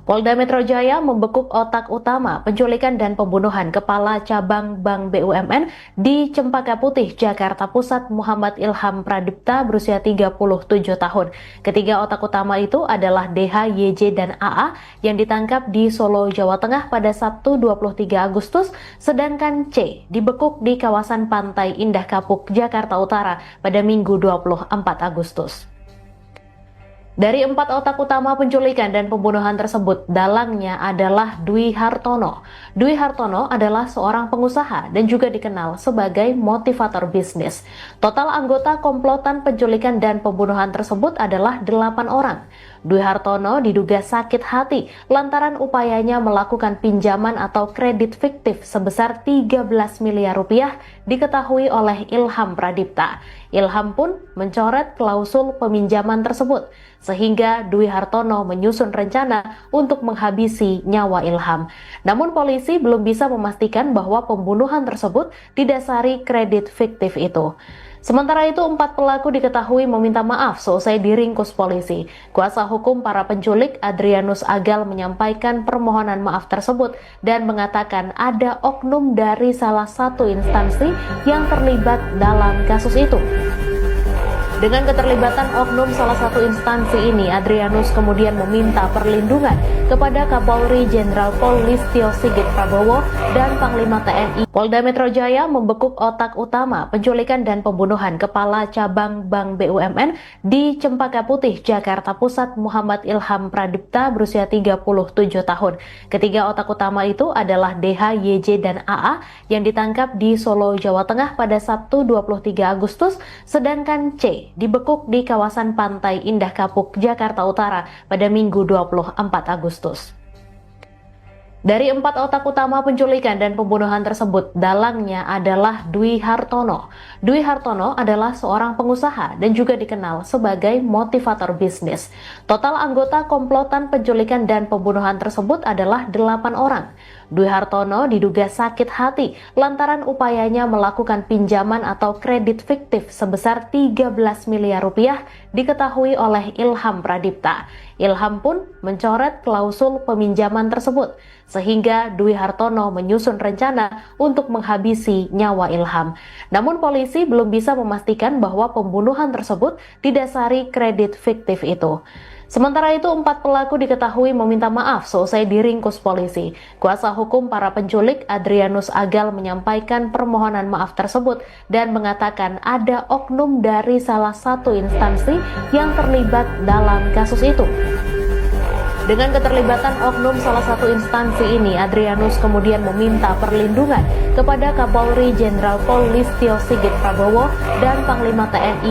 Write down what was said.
Polda Metro Jaya membekuk otak utama penculikan dan pembunuhan Kepala Cabang Bank BUMN di Cempaka Putih, Jakarta Pusat, Muhammad Ilham Pradipta berusia 37 tahun. Ketiga otak utama itu adalah DH, YJ, dan AA yang ditangkap di Solo, Jawa Tengah pada Sabtu 23 Agustus, sedangkan C dibekuk di kawasan Pantai Indah Kapuk, Jakarta Utara pada Minggu 24 Agustus. Dari 4 otak utama penculikan dan pembunuhan tersebut, dalangnya adalah Dwi Hartono. Dwi Hartono adalah seorang pengusaha dan juga dikenal sebagai motivator bisnis. Total anggota komplotan penculikan dan pembunuhan tersebut adalah 8 orang. Dwi Hartono diduga sakit hati lantaran upayanya melakukan pinjaman atau kredit fiktif sebesar 13 miliar rupiah diketahui oleh Ilham Pradipta. Ilham pun mencoret klausul peminjaman tersebut, sehingga Dwi Hartono menyusun rencana untuk menghabisi nyawa Ilham. Namun polisi belum bisa memastikan bahwa pembunuhan tersebut didasari kredit fiktif itu. Sementara itu, 4 pelaku diketahui meminta maaf seusai diringkus polisi. Kuasa hukum para penculik, Adrianus Agal, menyampaikan permohonan maaf tersebut dan mengatakan ada oknum dari salah satu instansi yang terlibat dalam kasus itu. Dengan keterlibatan oknum salah satu instansi ini, Adrianus kemudian meminta perlindungan kepada Kapolri Jenderal Pol Listio Sigit Prabowo dan Panglima TNI. Polda Metro Jaya membekuk otak utama penculikan dan pembunuhan Kepala Cabang Bank BUMN di Cempaka Putih, Jakarta Pusat, Muhammad Ilham Pradipta berusia 37 tahun. Ketiga otak utama itu adalah DH, YJ, dan AA yang ditangkap di Solo, Jawa Tengah pada Sabtu 23 Agustus, sedangkan C dibekuk di kawasan Pantai Indah Kapuk, Jakarta Utara pada Minggu 24 Agustus. Dari 4 otak utama penculikan dan pembunuhan tersebut, dalangnya adalah Dwi Hartono. Dwi Hartono adalah seorang pengusaha dan juga dikenal sebagai motivator bisnis. Total anggota komplotan penculikan dan pembunuhan tersebut adalah 8 orang. Dwi Hartono diduga sakit hati lantaran upayanya melakukan pinjaman atau kredit fiktif sebesar 13 miliar rupiah diketahui oleh Ilham Pradipta. Ilham pun mencoret klausul peminjaman tersebut, sehingga Dwi Hartono menyusun rencana untuk menghabisi nyawa Ilham. Namun polisi belum bisa memastikan bahwa pembunuhan tersebut didasari kredit fiktif itu. Sementara itu, 4 pelaku diketahui meminta maaf seusai diringkus polisi. Kuasa hukum para penculik, Adrianus Agal, menyampaikan permohonan maaf tersebut dan mengatakan ada oknum dari salah satu instansi yang terlibat dalam kasus itu. Dengan keterlibatan oknum salah satu instansi ini, Adrianus kemudian meminta perlindungan kepada Kapolri Jenderal Pol Listio Sigit Prabowo dan Panglima TNI